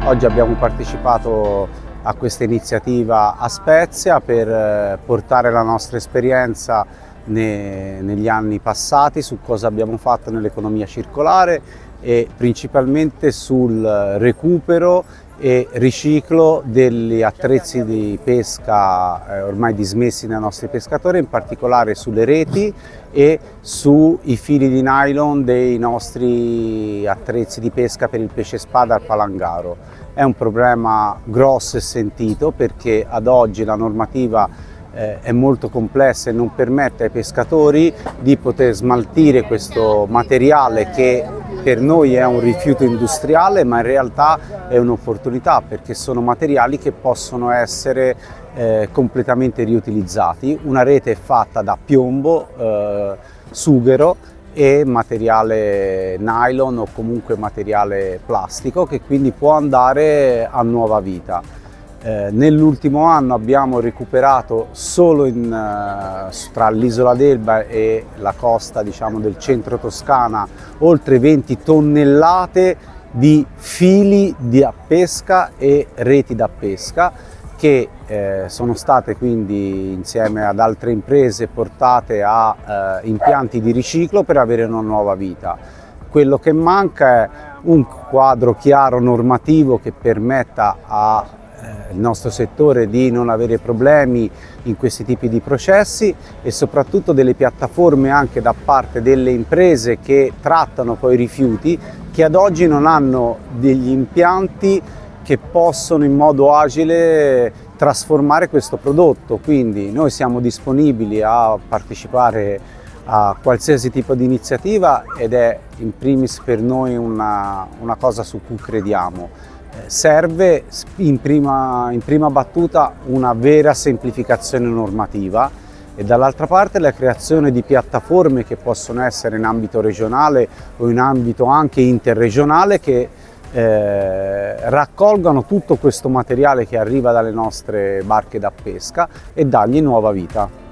Oggi abbiamo partecipato a questa iniziativa a Spezia per portare la nostra esperienza negli anni passati su cosa abbiamo fatto nell'economia circolare e principalmente sul recupero e riciclo degli attrezzi di pesca ormai dismessi dai nostri pescatori, in particolare sulle reti e sui fili di nylon dei nostri attrezzi di pesca per il pesce spada al palangaro. È un problema grosso e sentito perché ad oggi la normativa è molto complessa e non permette ai pescatori di poter smaltire questo materiale che per noi è un rifiuto industriale, ma in realtà è un'opportunità perché sono materiali che possono essere completamente riutilizzati. Una rete è fatta da piombo, sughero e materiale nylon o comunque materiale plastico che quindi può andare a nuova vita. Nell'ultimo anno abbiamo recuperato solo tra l'isola d'Elba e la costa, diciamo, del centro Toscana oltre 20 tonnellate di fili da pesca e reti da pesca che sono state quindi insieme ad altre imprese portate a impianti di riciclo per avere una nuova vita. Quello che manca è un quadro chiaro normativo che permetta il nostro settore di non avere problemi in questi tipi di processi e soprattutto delle piattaforme anche da parte delle imprese che trattano poi i rifiuti, che ad oggi non hanno degli impianti che possono in modo agile trasformare questo prodotto. Quindi noi siamo disponibili a partecipare a qualsiasi tipo di iniziativa ed è in primis per noi una cosa su cui crediamo. Serve in prima battuta una vera semplificazione normativa e dall'altra parte la creazione di piattaforme che possono essere in ambito regionale o in ambito anche interregionale che raccolgano tutto questo materiale che arriva dalle nostre barche da pesca e dargli nuova vita.